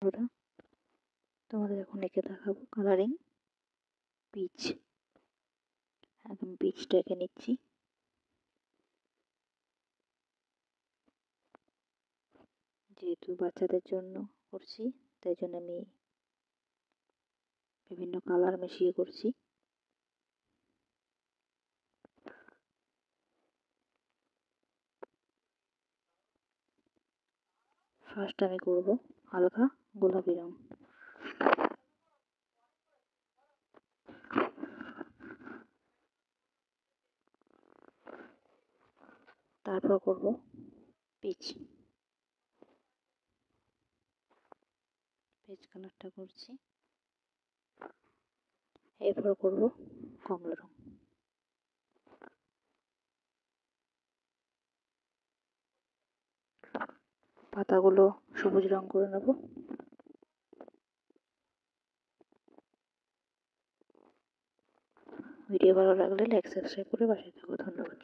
ওরা তোমাদের এখন এঁকে দেখাবো কালারিং পিচ। এখন পিচটা এঁকে নিচ্ছি। যেহেতু বাচ্চাদের জন্য করছি তাই জন্য আমি বিভিন্ন কালার মিশিয়ে করছি। ফার্স্ট আমি করব হালকা গোলাপি রং। তারপর করব পিচ। পিচ কালারটা করছি। এরপর করব কমলা রং। পাতাগুলো সবুজ রং করে নেব। ভিডিও ভালো লাগলে লাইক সাবস্ক্রাইব করে পাশে থাকো। ধন্যবাদ।